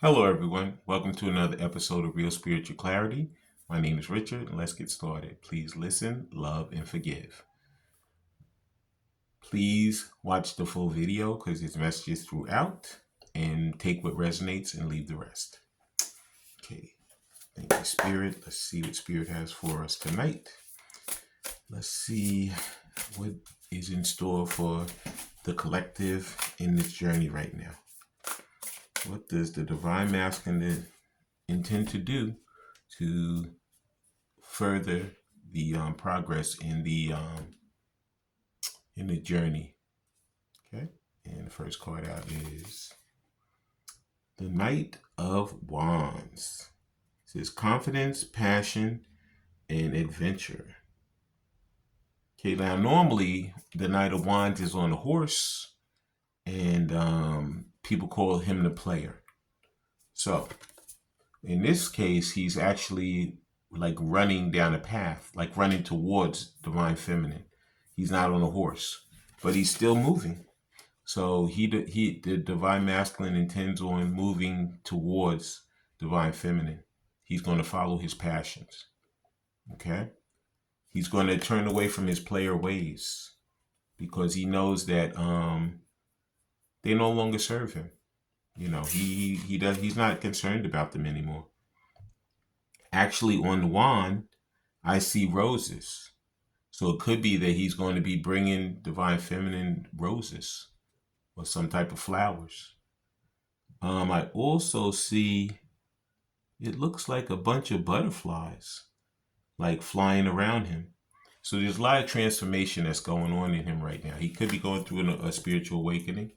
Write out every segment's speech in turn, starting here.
Hello, everyone. Welcome to another episode of Real Spiritual Clarity. My name is Richard, and let's get started. Please listen, love, and forgive. Please watch the full video because there's messages throughout, and take what resonates and leave the rest. Okay. Thank you, Spirit. Let's see what Spirit has for us tonight. Let's see what is in store for the collective in this journey right now. What does the Divine Masculine intend to do to further the progress in the journey? Okay, and the first card out is the Knight of Wands. It says confidence, passion, and adventure. Okay, now normally the Knight of Wands is on a horse, and people call him the player. So in this case, he's actually like running down a path, like running towards Divine Feminine. He's not on a horse, but he's still moving. So the Divine Masculine intends on moving towards Divine Feminine. He's going to follow his passions. Okay? He's going to turn away from his player ways because he knows that they no longer serve him. You know, he's not concerned about them anymore. Actually, on the wand, I see roses. So it could be that he's going to be bringing Divine Feminine roses or some type of flowers. I also see, it looks like a bunch of butterflies, like flying around him. So there's a lot of transformation that's going on in him right now. He could be going through a spiritual awakening.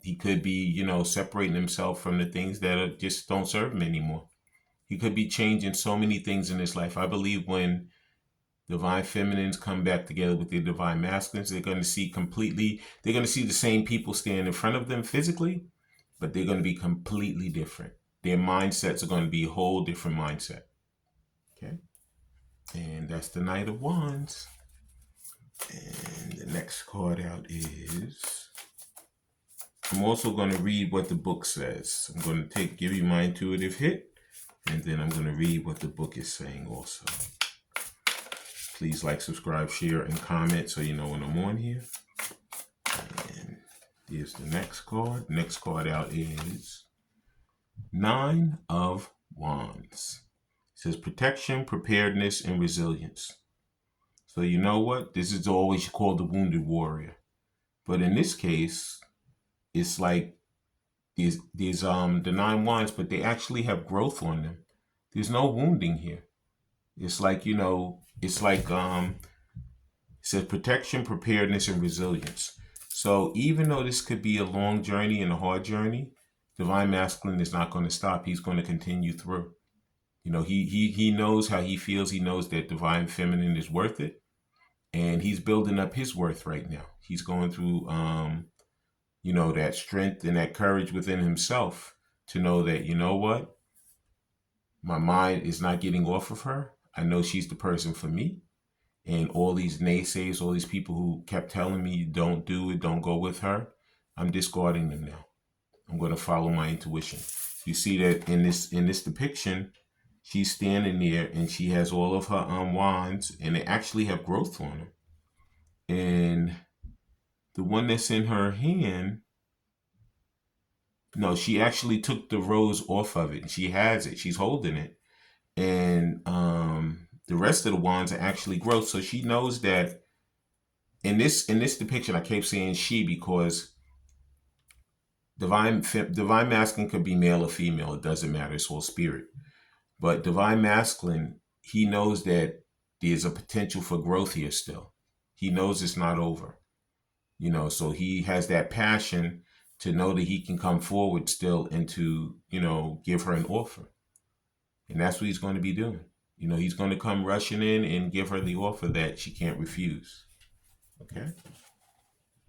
He could be, separating himself from the things that just don't serve him anymore. He could be changing so many things in his life. I believe when Divine Feminines come back together with the Divine Masculines, they're going to see the same people standing in front of them physically, but they're going to be completely different. Their mindsets are going to be a whole different mindset. Okay. And that's the Knight of Wands. And the next card out is, I'm also going to read what the book says. I'm going to give you my intuitive hit, and then I'm going to read what the book is saying also. Please like, subscribe, share, and comment so you know when I'm on here. And here's the next card. Next card out is Nine of Wands. It says protection, preparedness, and resilience. So you know what? This is always called the wounded warrior. But in this case, it's like these the 9 wands, but they actually have growth on them. There's no wounding here. It's like, it says protection, preparedness, and resilience. So even though this could be a long journey and a hard journey, Divine Masculine is not going to stop. He's going to continue through. He knows how he feels. He knows that Divine Feminine is worth it. And he's building up his worth right now. He's going through, that strength and that courage within himself to know that, you know what? My mind is not getting off of her. I know she's the person for me. And all these naysayers, all these people who kept telling me, don't do it, don't go with her, I'm discarding them now. I'm going to follow my intuition. You see that in this depiction, she's standing there and she has all of her wands, and they actually have growth on them. And the one that's in her hand, no, she actually took the rose off of it. And she has it. She's holding it. And the rest of the wands are actually growth. So she knows that in this depiction, I keep saying she because divine masculine could be male or female. It doesn't matter. It's all spirit. But divine masculine, he knows that there's a potential for growth here still. He knows it's not over. So he has that passion to know that he can come forward still and to, give her an offer. And that's what he's going to be doing. He's going to come rushing in and give her the offer that she can't refuse. Okay?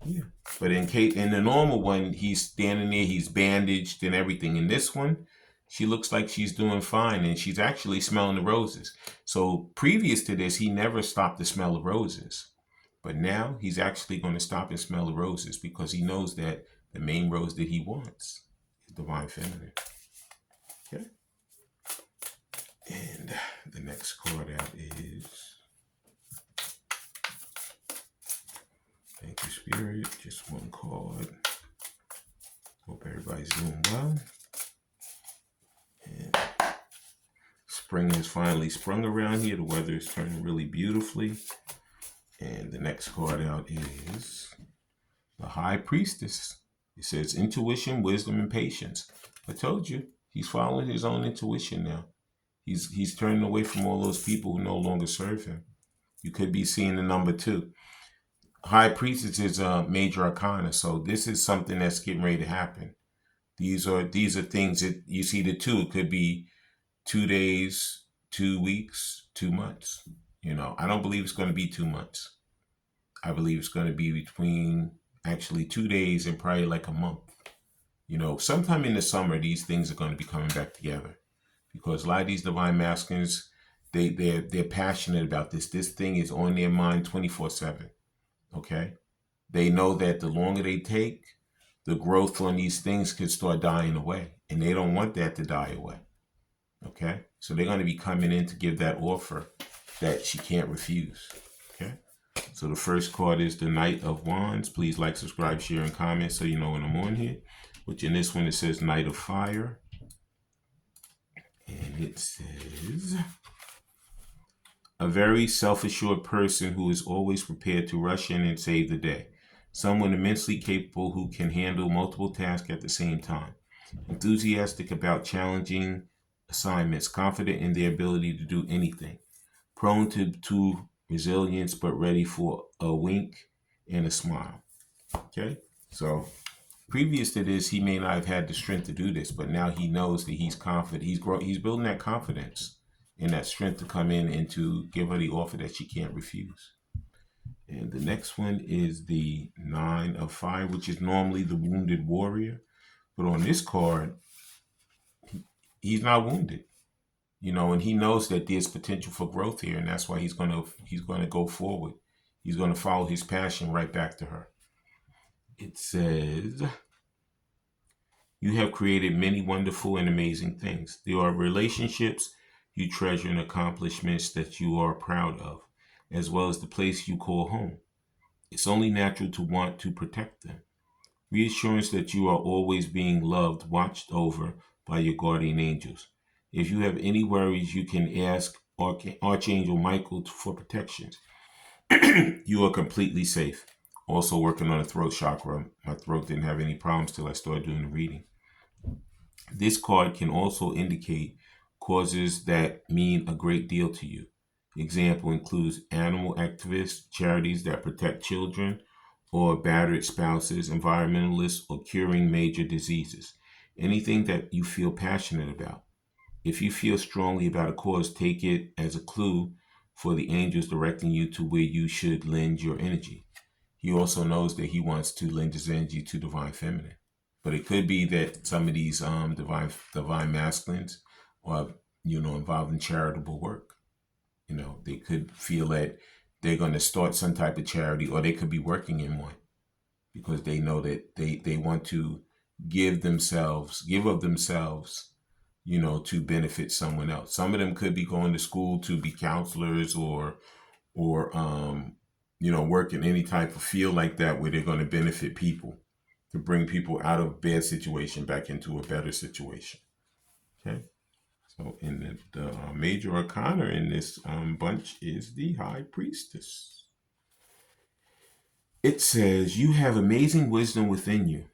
Yeah. But in the normal one, he's standing there, he's bandaged and everything. In this one, she looks like she's doing fine and she's actually smelling the roses. So previous to this, he never stopped to smell the roses. But now he's actually going to stop and smell the roses because he knows that the main rose that he wants divine feminine. Okay. And the next card out is, thank you, Spirit. Just one card. Hope everybody's doing well. And spring has finally sprung around here. The weather is turning really beautifully. And the next card out is the High Priestess. It says intuition, wisdom, and patience. I told you, he's following his own intuition now. He's turning away from all those people who no longer serve him. You could be seeing the number 2. High Priestess is a major arcana, so this is something that's getting ready to happen. These are things that you see. The 2, it could be 2 days, 2 weeks, 2 months. I don't believe it's going to be 2 months. I believe it's going to be between actually 2 days and probably like a month. Sometime in the summer, these things are going to be coming back together, because a lot of these divine masculines, they're passionate about this. This thing is on their mind 24/7. Okay, they know that the longer they take, the growth on these things could start dying away, and they don't want that to die away. Okay, so they're going to be coming in to give that offer that she can't refuse. Okay, so the first card is the Knight of Wands. Please like, subscribe, share, and comment so you know when I'm on here. Which in this one, it says Knight of Fire. And it says, a very self-assured person who is always prepared to rush in and save the day. Someone immensely capable who can handle multiple tasks at the same time. Enthusiastic about challenging assignments, confident in their ability to do anything. Prone to resilience, but ready for a wink and a smile. Okay, so previous to this, he may not have had the strength to do this, but now he knows that he's confident. He's building that confidence and that strength to come in and to give her the offer that she can't refuse. And the next one is the Nine of Fire, which is normally the wounded warrior. But on this card, he's not wounded. And he knows that there's potential for growth here, and that's why he's gonna go forward. He's gonna follow his passion right back to her. It says, you have created many wonderful and amazing things. There are relationships you treasure and accomplishments that you are proud of, as well as the place you call home. It's only natural to want to protect them. Reassurance that you are always being loved, watched over by your guardian angels. If you have any worries, you can ask Archangel Michael for protection. You are completely safe. Also working on the throat chakra. My throat didn't have any problems till I started doing the reading. This card can also indicate causes that mean a great deal to you. Example includes animal activists, charities that protect children, or battered spouses, environmentalists, or curing major diseases. Anything that you feel passionate about. If you feel strongly about a cause, take it as a clue for the angels directing you to where you should lend your energy. He also knows that he wants to lend his energy to divine feminine. But it could be that some of these divine masculines are, involved in charitable work. They could feel that they're going to start some type of charity, or they could be working in one, because they know that they want to give of themselves, to benefit someone else. Some of them could be going to school to be counselors or work in any type of field like that, where they're going to benefit people, to bring people out of a bad situation back into a better situation. Okay. So in the major arcana in this bunch is the High Priestess. It says, you have amazing wisdom within you.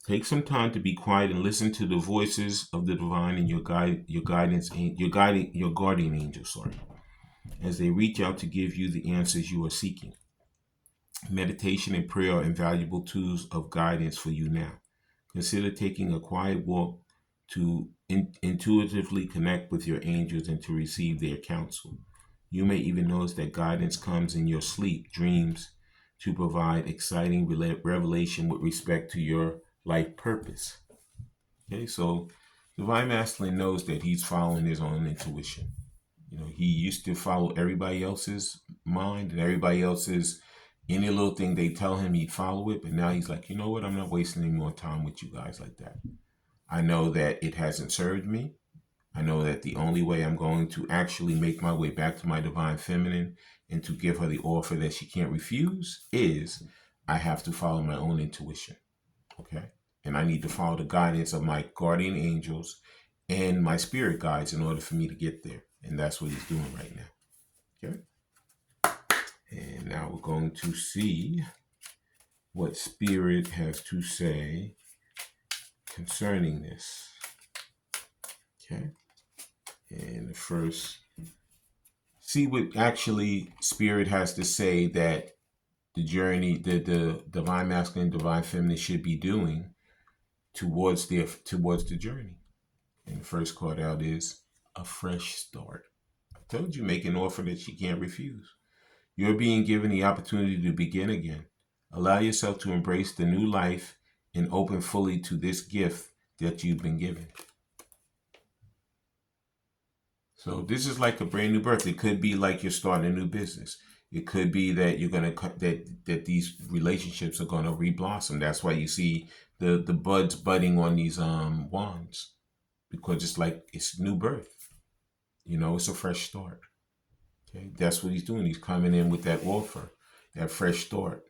Take some time to be quiet and listen to the voices of the divine and your guardian angels, as they reach out to give you the answers you are seeking. Meditation and prayer are invaluable tools of guidance for you now. Consider taking a quiet walk to intuitively connect with your angels and to receive their counsel. You may even notice that guidance comes in your sleep, dreams, to provide exciting revelation with respect to your life purpose. Okay, so Divine Masculine knows that he's following his own intuition. He used to follow everybody else's mind and everybody else's, any little thing they tell him, he'd follow it. But now he's like, you know what? I'm not wasting any more time with you guys like that. I know that it hasn't served me. I know that the only way I'm going to actually make my way back to my divine feminine and to give her the offer that she can't refuse is I have to follow my own intuition. Okay. And I need to follow the guidance of my guardian angels and my spirit guides in order for me to get there. And that's what he's doing right now. Okay. And now we're going to see what spirit has to say concerning this. Okay. And the first, see what actually spirit has to say that the journey, the divine masculine, divine feminine should be doing towards the journey. And the first card out is a fresh start. I told you, make an offer that you can't refuse. You're being given the opportunity to begin again. Allow yourself to embrace the new life and open fully to this gift that you've been given. So this is like a brand new birth. It could be like you're starting a new business. It could be that you're gonna that these relationships are gonna reblossom. That's why you see the buds budding on these wands, because it's like it's new birth. You know, it's a fresh start. Okay, that's what he's doing. He's coming in with that offer, that fresh start,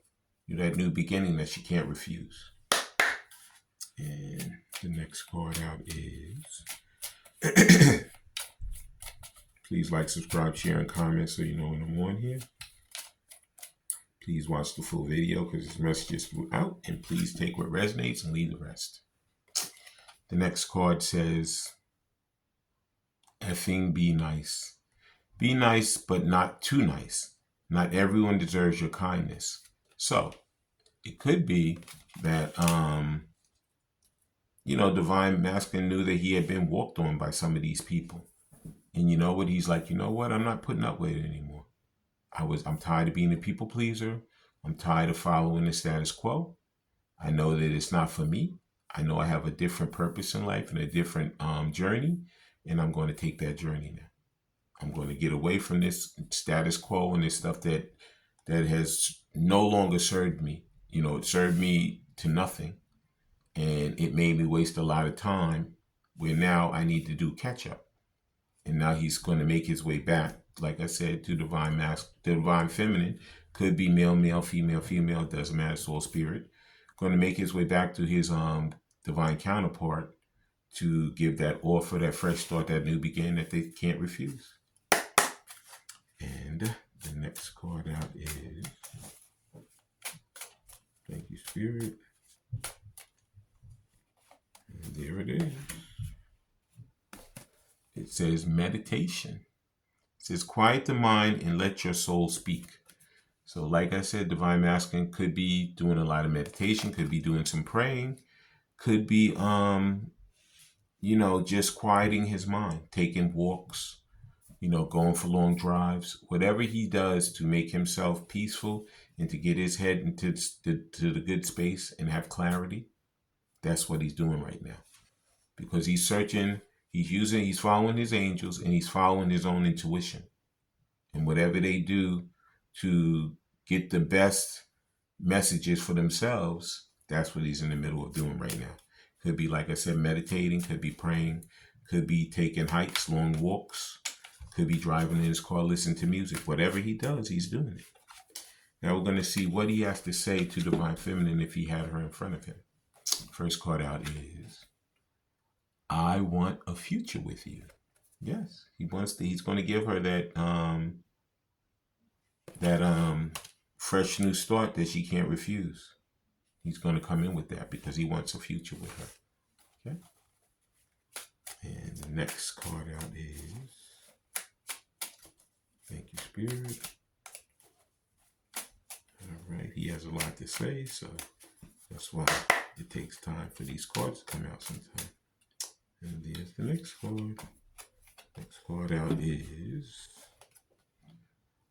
that new beginning that you can't refuse. And the next card out is. Please like, subscribe, share, and comment so you know when I'm on here. Please watch the full video because this message is out. And please take what resonates and leave the rest. The next card says, effing be nice. Be nice, but not too nice. Not everyone deserves your kindness. So it could be that, divine masculine knew that he had been walked on by some of these people. And you know what? He's like, you know what? I'm not putting up with it anymore. I'm tired of being a people pleaser. I'm tired of following the status quo. I know that it's not for me. I know I have a different purpose in life and a different journey. And I'm going to take that journey now. I'm going to get away from this status quo and this stuff that has no longer served me. You know, it served me to nothing. And it made me waste a lot of time where now I need to do catch up. And now he's going to make his way back, like I said, to divine feminine. Could be male, male, female, female. Doesn't matter. Soul spirit. Going to make his way back to his divine counterpart to give that offer, that fresh start, that new beginning that they can't refuse. And the next card out is, thank you, spirit. And there it is. It says meditation. It says quiet the mind and let your soul speak. So like I said, divine masculine could be doing a lot of meditation, could be doing some praying, could be, just quieting his mind, taking walks, going for long drives, whatever he does to make himself peaceful and to get his head into the good space and have clarity. That's what he's doing right now, because he's searching. He's following his angels and he's following his own intuition. And whatever they do to get the best messages for themselves, that's what he's in the middle of doing right now. Could be, like I said, meditating, could be praying, could be taking hikes, long walks, could be driving in his car, listening to music. Whatever he does, he's doing it. Now we're going to see what he has to say to divine feminine if he had her in front of him. First card out is, I want a future with you. Yes, he's going to give her that fresh new start that she can't refuse. He's going to come in with that because he wants a future with her. Okay. And the next card out is, thank you, spirit. All right, he has a lot to say, so that's why it takes time for these cards to come out sometimes. And there's the next card. Next card out is,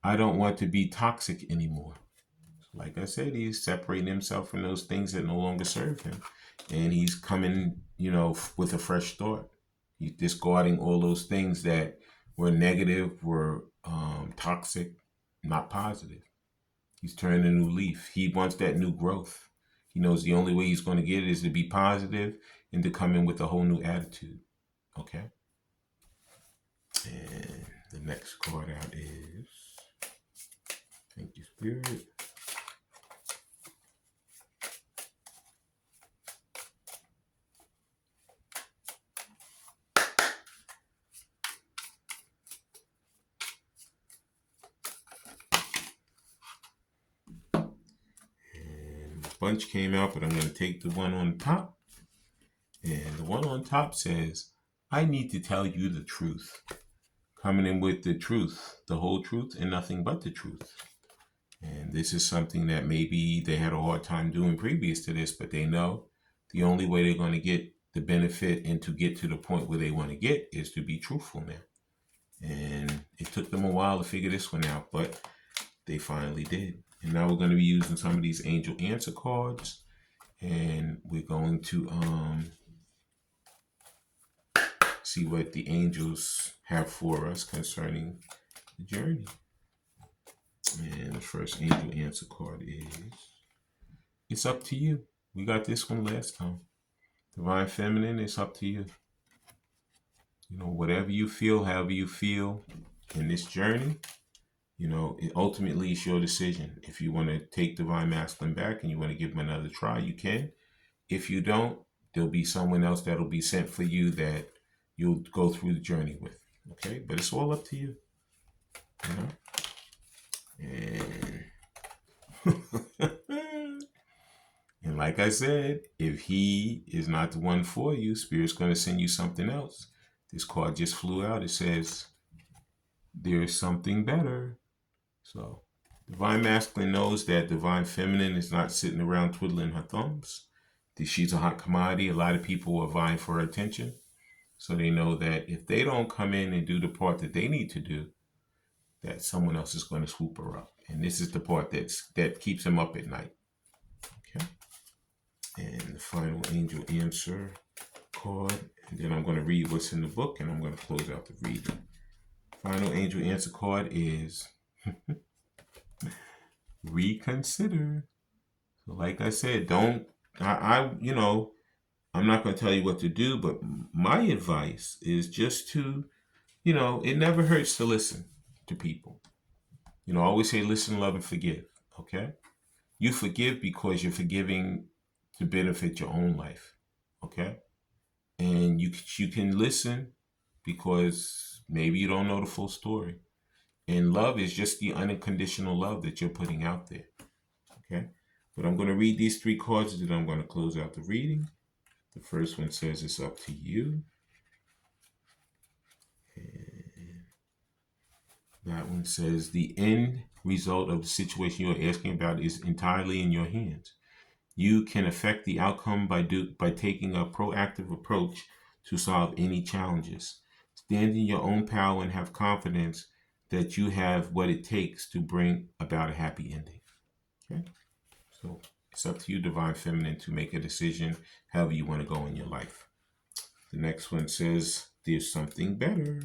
I don't want to be toxic anymore. Like I said, he's separating himself from those things that no longer serve him. And he's coming, with a fresh start. He's discarding all those things that were negative, were toxic, not positive. He's turning a new leaf. He wants that new growth. He knows the only way he's going to get it is to be positive and to come in with a whole new attitude. Okay? And the next card out is, thank you, Spirit. Bunch came out, but I'm going to take the one on top. And the one on top says, I need to tell you the truth. Coming in with the truth, the whole truth, and nothing but the truth. And this is something that maybe they had a hard time doing previous to this, but they know the only way they're going to get the benefit and to get to the point where they want to get is to be truthful now. And it took them a while to figure this one out, but they finally did. And now we're going to be using some of these angel answer cards, and we're going to see what the angels have for us concerning the journey. And the first angel answer card is, it's up to you. We got this one last time. Divine Feminine, it's up to you. You know, whatever you feel, however you feel in this journey, you know, it ultimately is your decision. If you want to take Divine Masculine back and you want to give them another try, you can. If you don't, there'll be someone else that'll be sent for you that you'll go through the journey with. Okay? But it's all up to you. You know? And like I said, if he is not the one for you, Spirit's going to send you something else. This card just flew out. It says, there's something better. So, Divine Masculine knows that Divine Feminine is not sitting around twiddling her thumbs. She's a hot commodity. A lot of people are vying for her attention. So they know that if they don't come in and do the part that they need to do, that someone else is going to swoop her up. And this is the part that keeps them up at night. Okay. And the final angel answer card. And then I'm going to read what's in the book, and I'm going to close out the reading. Final angel answer card is reconsider. So like I said, I'm not going to tell you what to do, but my advice is just to, it never hurts to listen to people. I always say listen, love, and forgive. Okay? You forgive because you're forgiving to benefit your own life. Okay? And you can listen because maybe you don't know the full story. And love is just the unconditional love that you're putting out there. Okay? But I'm going to read these 3 cards, and then I'm going to close out the reading. The first one says it's up to you. And that one says the end result of the situation you're asking about is entirely in your hands. You can affect the outcome by taking a proactive approach to solve any challenges. Stand in your own power and have confidence that you have what it takes to bring about a happy ending. Okay? So it's up to you, Divine Feminine, to make a decision however you want to go in your life. The next one says, there's something better.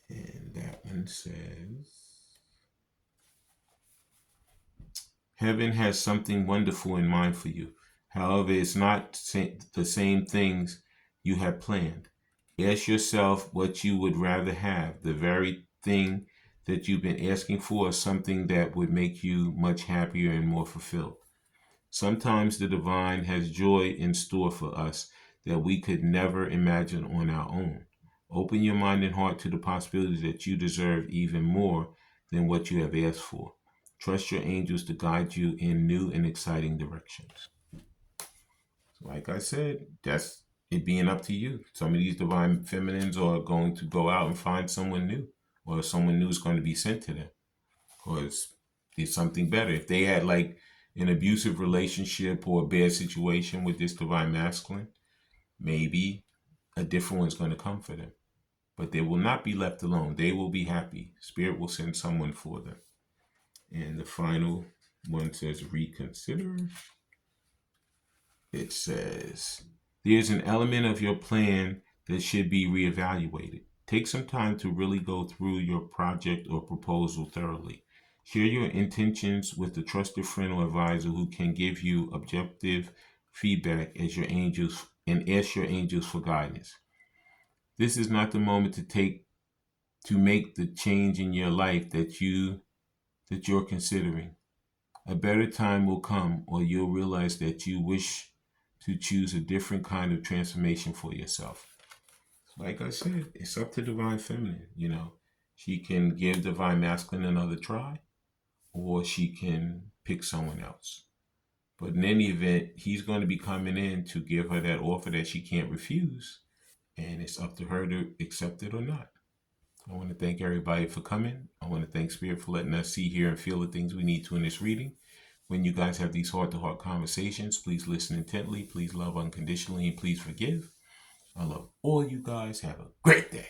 And that one says, heaven has something wonderful in mind for you. However, it's not the same things you have planned. Ask yourself what you would rather have. The very thing that you've been asking for is something that would make you much happier and more fulfilled. Sometimes the divine has joy in store for us that we could never imagine on our own. Open your mind and heart to the possibility that you deserve even more than what you have asked for. Trust your angels to guide you in new and exciting directions. So like I said, that's it being up to you. Some of these Divine Feminines are going to go out and find someone new, or someone new is going to be sent to them, because there's something better. If they had like an abusive relationship or a bad situation with this Divine Masculine, maybe a different one's going to come for them. But they will not be left alone. They will be happy. Spirit will send someone for them. And the final one says reconsider. It says, there's an element of your plan that should be reevaluated. Take some time to really go through your project or proposal thoroughly. Share your intentions with a trusted friend or advisor who can give you objective feedback as your angels and ask your angels for guidance. This is not the moment to make the change in your life that you're considering. A better time will come, or you'll realize that you wish to choose a different kind of transformation for yourself. Like I said, it's up to Divine Feminine. She can give Divine Masculine another try, or she can pick someone else. But in any event, he's going to be coming in to give her that offer that she can't refuse. And it's up to her to accept it or not. I want to thank everybody for coming. I want to thank Spirit for letting us see, hear, and feel the things we need to in this reading. When you guys have these heart-to-heart conversations, please listen intently, please love unconditionally, and please forgive. I love all you guys. Have a great day.